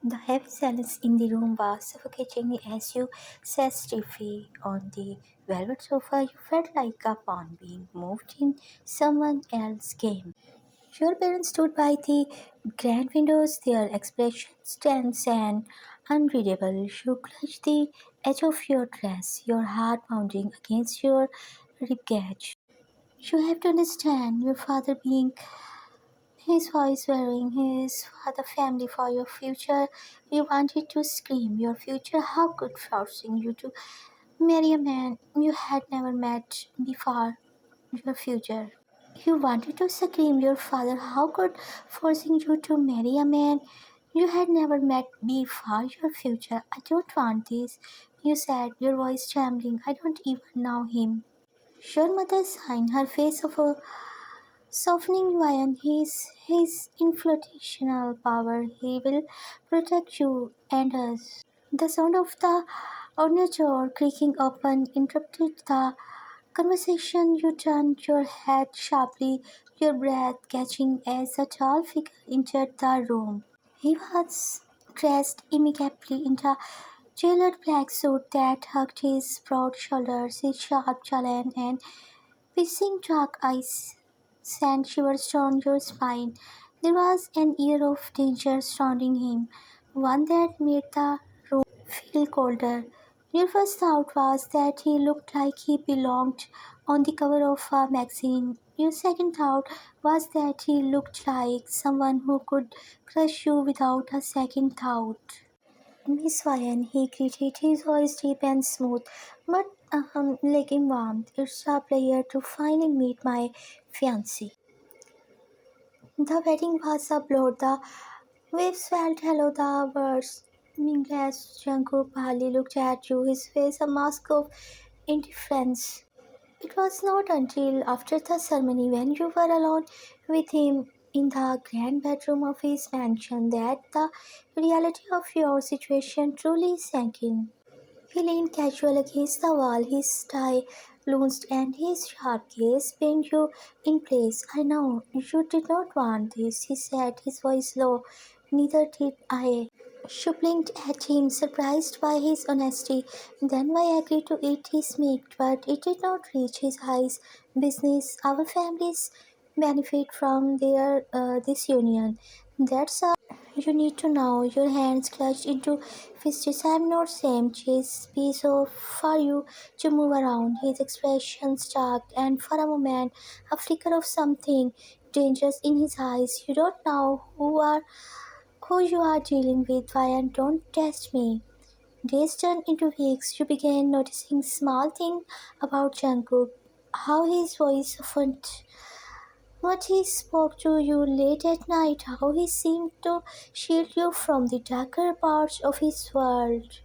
The heavy silence in the room was suffocating as you sat stiffly on the velvet sofa. You felt like a pawn being moved in someone else's game. Your parents stood by the grand windows, their expressions tense and unreadable. You clutched the edge of your dress, your heart pounding against your ribcage. You have to understand, your father being his voice wearing his father family for your future. You wanted to scream your future. How could forcing you to marry a man you had never met before your future? You wanted to scream your father. How could forcing you to marry a man you had never met before your future? I don't want this, you said, your voice trembling. I don't even know him. Your mother signed her face of a softening lion. His inflational power. He will protect you and us. The sound of the oneshot creaking open interrupted the conversation. You turned your head sharply, your breath catching as a tall figure entered the room. He was dressed immaculately in a tailored black suit that hugged his broad shoulders, his sharp jawline and piercing dark eyes sent shivers down your spine. There was an air of danger surrounding him, one that made the room feel colder. Your first thought was that he looked like he belonged on the cover of a magazine. Your second thought was that he looked like someone who could crush you without a second thought. Miss Ryan, he greeted, his voice deep and smooth, but lacking warmth. It's a pleasure to finally meet my fiancé. The wedding was a blow. The waves swelled hello, the words meaningless. Jungkook barely looked at you, his face a mask of indifference. It was not until after the ceremony, when you were alone with him in the grand bedroom of his mansion, that the reality of your situation truly sank in. He leaned casual against the wall, his tie loosed and his sharp gaze pinned you in place. I know you did not want this, he said, his voice low. Neither did I. She blinked at him, surprised by his honesty. Then I agreed to eat his meat, but it did not reach his eyes. Business, our families benefit from this union. That's all you need to know. Your hands clutched into fists. I'm not same chase piece of for you to move around. His expression stuck, and for a moment, a flicker of something dangerous in his eyes. You don't know who you are dealing with. Why and don't test me. Days turned into weeks. You began noticing small things about Jungkook, how his voice softened, what he spoke to you late at night, how he seemed to shield you from the darker parts of his world.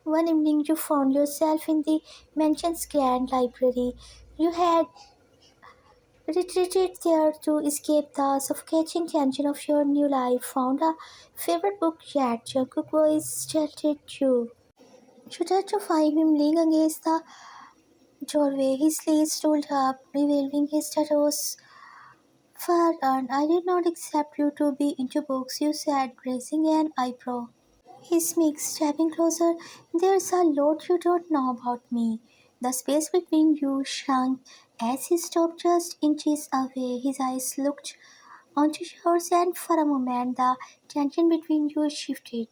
One evening, you found yourself in the mansion's grand library. You had retreated there to escape the suffocating tension of your new life. Found a favorite book yet. Jungkook voice startled you. You turned to find him leaning against the doorway, his sleeves rolled up, revealing his tattoos. Farhan, I did not accept you to be into books, you said, raising an eyebrow. He smirked, stepping closer. There's a lot you don't know about me. The space between you shrunk as he stopped just inches away. His eyes looked onto yours, and for a moment the tension between you shifted.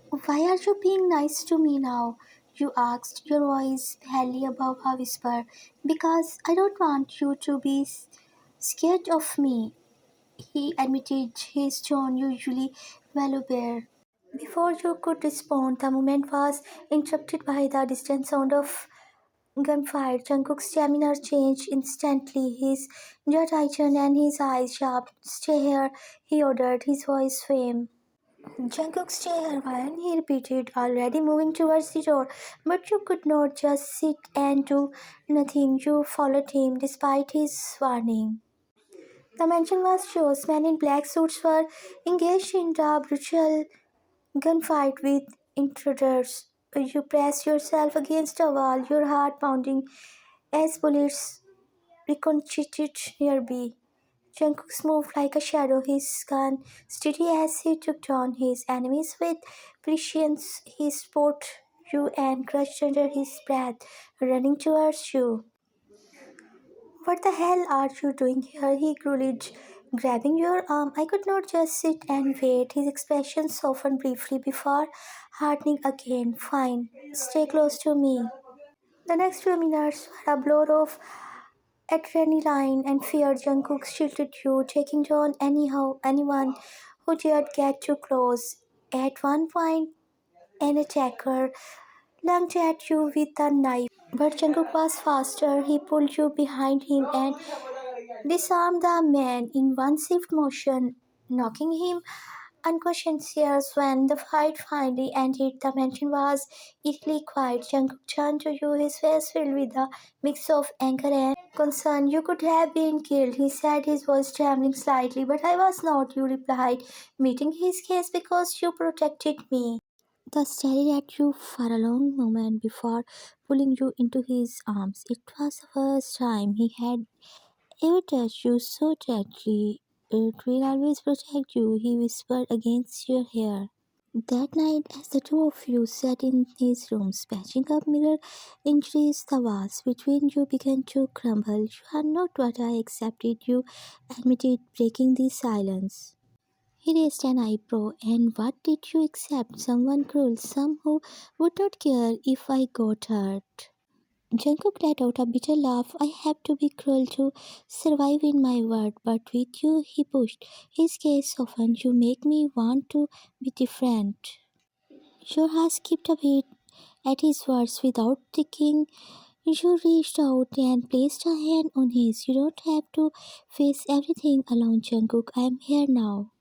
Why are you being nice to me now? You asked, your voice barely above a whisper. Because I don't want you to be scared of me, he admitted, his tone usually voluble. Before you could respond, the moment was interrupted by the distant sound of gunfire. Jungkook's stamina changed instantly, his jaw tightened and his eyes sharp. Stay here, he ordered, his voice firm. Jungkook, stay here, Ryan, he repeated, already moving towards the door. But you could not just sit and do nothing. You followed him, despite his warning. The mansion was yours. Men in black suits were engaged in a brutal gunfight with intruders. You pressed yourself against a wall, your heart pounding as bullets ricocheted nearby. Jungkook moved like a shadow, his gun steady as he took down his enemies with precision. He spotted you and crushed under his breath, running towards you. What the hell are you doing here? He growled, grabbing your arm. I could not just sit and wait. His expression softened briefly before hardening again. Fine, stay close to me. The next few minutes were a blur of adrenaline and fear. Jungkook shielded you, taking down anyone who dared get too close. At one point, an attacker lunged at you with a knife, but Jungkook was faster. He pulled you behind him and disarmed the man in one swift motion, knocking him unconscious. When the fight finally ended, the mansion was eerily quiet. Jungkook turned to you, his face filled with a mix of anger and concern. You could have been killed, he said, his voice trembling slightly. But I was not, you replied, meeting his gaze because you protected me. The stared at you for a long moment before pulling you into his arms. It was the first time he had ever touched you so gently. It will always protect you, he whispered against your hair. That night, as the two of you sat in his room, patching up mirror injuries, the walls between you began to crumble. You are not what I accepted, you admitted, breaking the silence. He raised an eyebrow. And what did you accept? Someone cruel, some who would not care if I got hurt. Jungkook let out a bitter laugh. I have to be cruel to survive in my world, but with you, he pushed. His gaze softened. You make me want to be different. Your heart skipped a beat at his words without thinking. You reached out and placed a hand on his. You don't have to face everything alone, Jungkook. I am here now.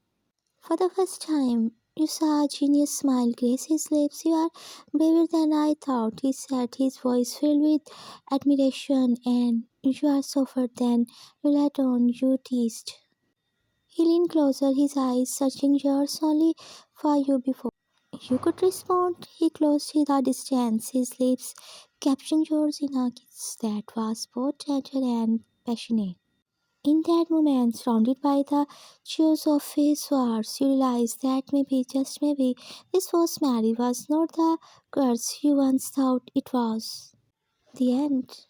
For the first time, you saw a genius smile grace his lips. You are braver than I thought, he said, his voice filled with admiration. And you are softer than you let on, you teased. He leaned closer, his eyes searching yours only for you before you could respond. He closed the distance, his lips capturing yours in a kiss that was both gentle and passionate. In that moment, surrounded by the cheers of his words, you realized that maybe, just maybe, this was Mary was not the curse you once thought it was. The end.